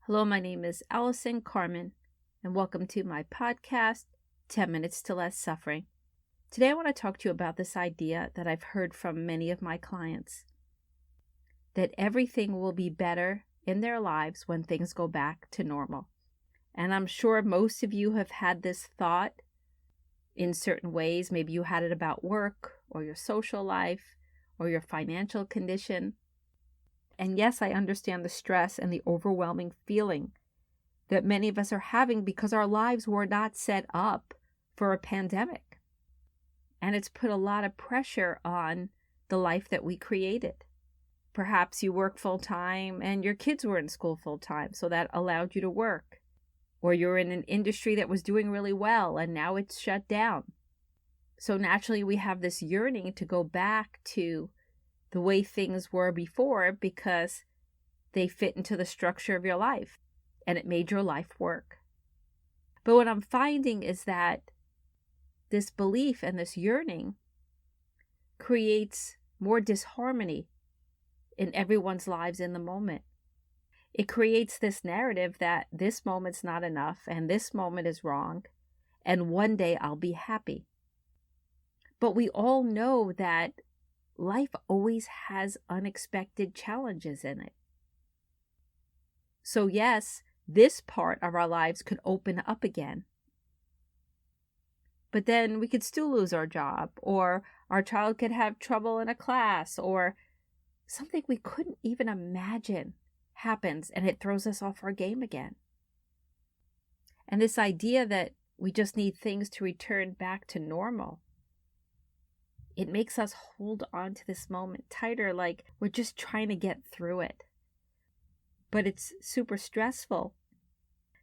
Hello, my name is Allison Carmen, and welcome to my podcast, 10 Minutes to Less Suffering. Today I want to talk to you about this idea that I've heard from many of my clients, that everything will be better in their lives when things go back to normal. And I'm sure most of you have had this thought in certain ways. Maybe you had it about work or your social life or your financial condition. And yes, I understand the stress and the overwhelming feeling that many of us are having because our lives were not set up for a pandemic. And it's put a lot of pressure on the life that we created. Perhaps you work full-time and your kids were in school full-time, so that allowed you to work. Or you're in an industry that was doing really well and now it's shut down. So naturally we have this yearning to go back to the way things were before because they fit into the structure of your life and it made your life work. But what I'm finding is that this belief and this yearning creates more disharmony in everyone's lives in the moment. It creates this narrative that this moment's not enough and this moment is wrong and one day I'll be happy. But we all know that life always has unexpected challenges in it. So yes, this part of our lives could open up again. But then we could still lose our job, or our child could have trouble in a class, or something we couldn't even imagine happens and it throws us off our game again. And this idea that we just need things to return back to normal, it makes us hold on to this moment tighter, like we're just trying to get through it. But it's super stressful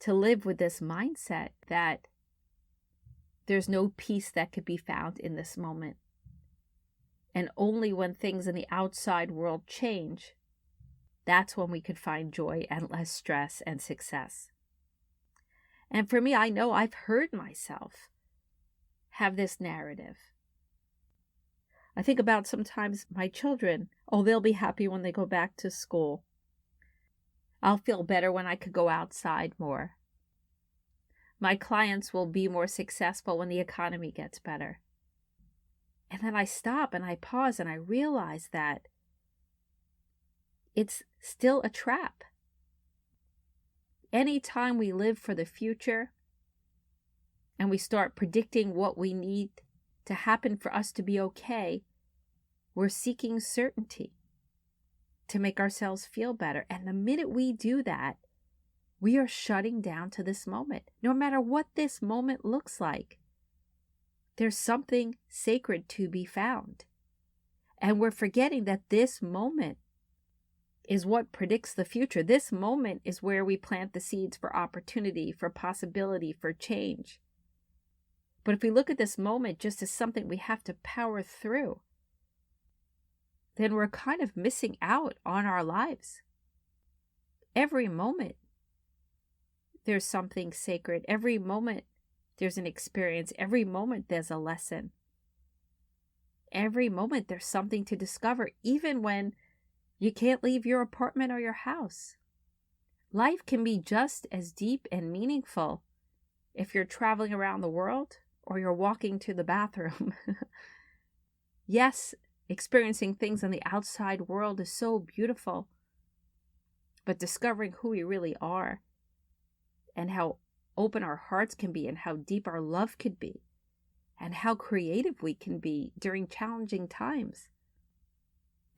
to live with this mindset that there's no peace that could be found in this moment. And only when things in the outside world change, that's when we could find joy and less stress and success. And for me, I know I've heard myself have this narrative. I think about sometimes my children, they'll be happy when they go back to school. I'll feel better when I could go outside more. My clients will be more successful when the economy gets better. And then I stop and I pause and I realize that it's still a trap. Anytime we live for the future and we start predicting what we need to happen for us to be okay, we're seeking certainty to make ourselves feel better. And the minute we do that, we are shutting down to this moment. No matter what this moment looks like, there's something sacred to be found. And we're forgetting that this moment is what predicts the future. This moment is where we plant the seeds for opportunity, for possibility, for change. But if we look at this moment just as something we have to power through, then we're kind of missing out on our lives. Every moment, there's something sacred. Every moment, there's an experience. Every moment, there's a lesson. Every moment, there's something to discover, even when you can't leave your apartment or your house. Life can be just as deep and meaningful if you're traveling around the world or you're walking to the bathroom. Yes, experiencing things in the outside world is so beautiful, but discovering who we really are and how open our hearts can be and how deep our love could be and how creative we can be during challenging times,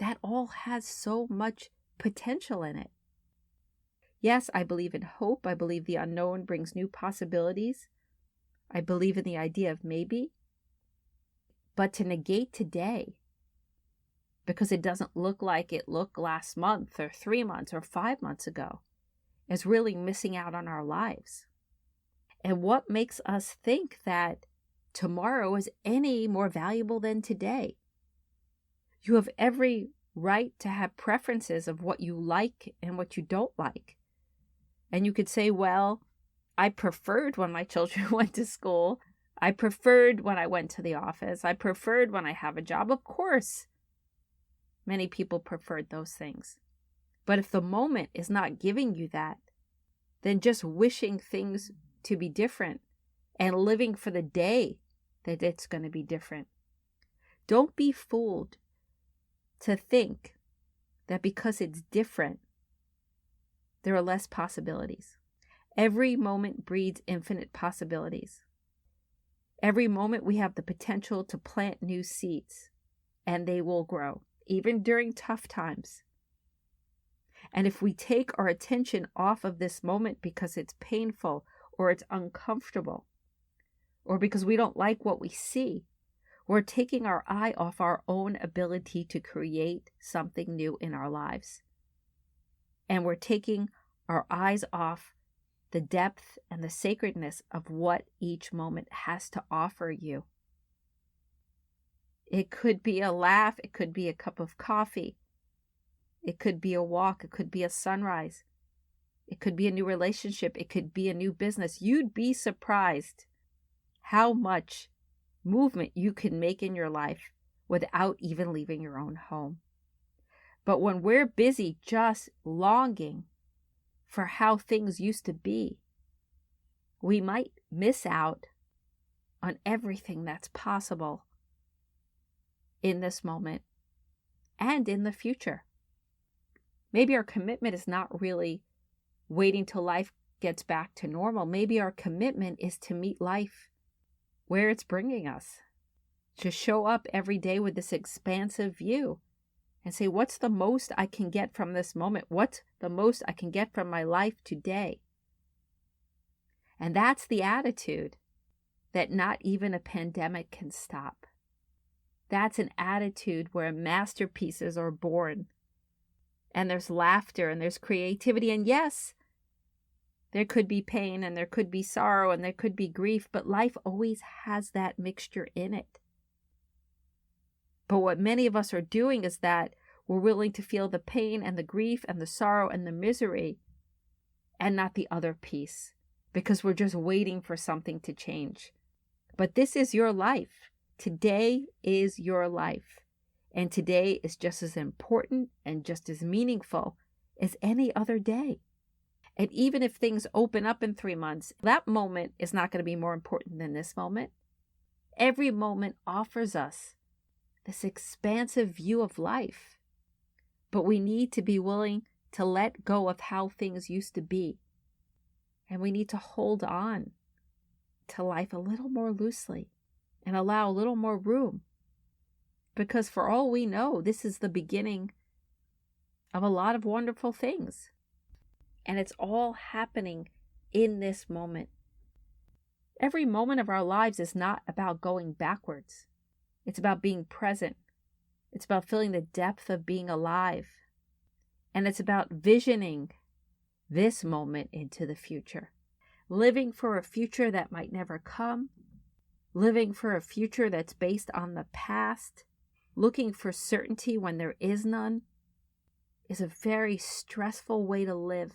that all has so much potential in it. Yes, I believe in hope. I believe the unknown brings new possibilities. I believe in the idea of maybe. But to negate today because it doesn't look like it looked last month or 3 months or 5 months ago is really missing out on our lives. And what makes us think that tomorrow is any more valuable than today? You have every right to have preferences of what you like and what you don't like. And you could say, well, I preferred when my children went to school. I preferred when I went to the office. I preferred when I have a job. Of course, many people preferred those things. But if the moment is not giving you that, than just wishing things to be different and living for the day that it's going to be different. Don't be fooled to think that because it's different, there are less possibilities. Every moment breeds infinite possibilities. Every moment we have the potential to plant new seeds, and they will grow, even during tough times. And if we take our attention off of this moment because it's painful or it's uncomfortable, or because we don't like what we see, we're taking our eye off our own ability to create something new in our lives. And we're taking our eyes off the depth and the sacredness of what each moment has to offer you. It could be a laugh, it could be a cup of coffee, it could be a walk, it could be a sunrise, it could be a new relationship, it could be a new business. You'd be surprised how much movement you can make in your life without even leaving your own home. But when we're busy just longing for how things used to be, we might miss out on everything that's possible in this moment and in the future. Maybe our commitment is not really waiting till life gets back to normal. Maybe our commitment is to meet life where it's bringing us, to show up every day with this expansive view and say, what's the most I can get from this moment? What's the most I can get from my life today? And that's the attitude that not even a pandemic can stop. That's an attitude where masterpieces are born, and there's laughter and there's creativity. And yes, there could be pain and there could be sorrow and there could be grief, but life always has that mixture in it. But what many of us are doing is that we're willing to feel the pain and the grief and the sorrow and the misery and not the other piece, because we're just waiting for something to change. But this is your life. Today is your life. And today is just as important and just as meaningful as any other day. And even if things open up in 3 months, that moment is not going to be more important than this moment. Every moment offers us this expansive view of life. But we need to be willing to let go of how things used to be. And we need to hold on to life a little more loosely and allow a little more room. Because for all we know, this is the beginning of a lot of wonderful things. And it's all happening in this moment. Every moment of our lives is not about going backwards. It's about being present. It's about feeling the depth of being alive. And it's about visioning this moment into the future. Living for a future that might never come. Living for a future that's based on the past. Looking for certainty when there is none is a very stressful way to live.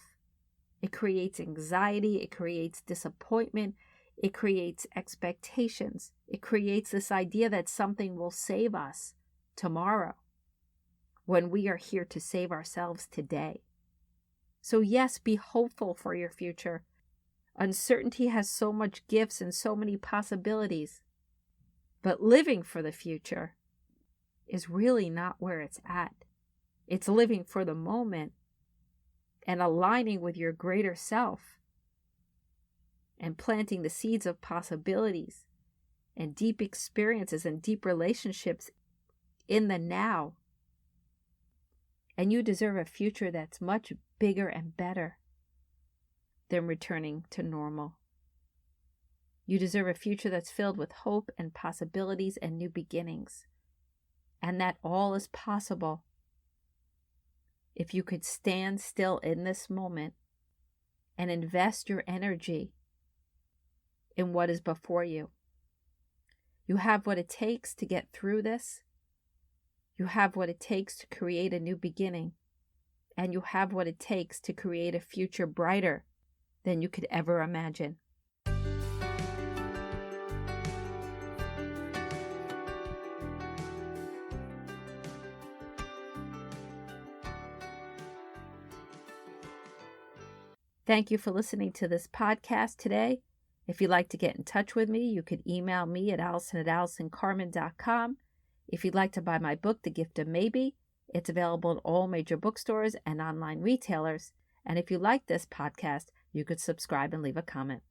It creates anxiety, it creates disappointment, it creates expectations. It creates this idea that something will save us tomorrow when we are here to save ourselves today. So yes, be hopeful for your future. Uncertainty has so much gifts and so many possibilities. But living for the future is really not where it's at. It's living for the moment and aligning with your greater self and planting the seeds of possibilities and deep experiences and deep relationships in the now. And you deserve a future that's much bigger and better than returning to normal. You deserve a future that's filled with hope and possibilities and new beginnings. And that all is possible if you could stand still in this moment and invest your energy in what is before you. You have what it takes to get through this. You have what it takes to create a new beginning. And you have what it takes to create a future brighter than you could ever imagine. Thank you for listening to this podcast today. If you'd like to get in touch with me, you could email me at allison@allisoncarmen.com. If you'd like to buy my book, The Gift of Maybe, it's available at all major bookstores and online retailers. And if you like this podcast, you could subscribe and leave a comment.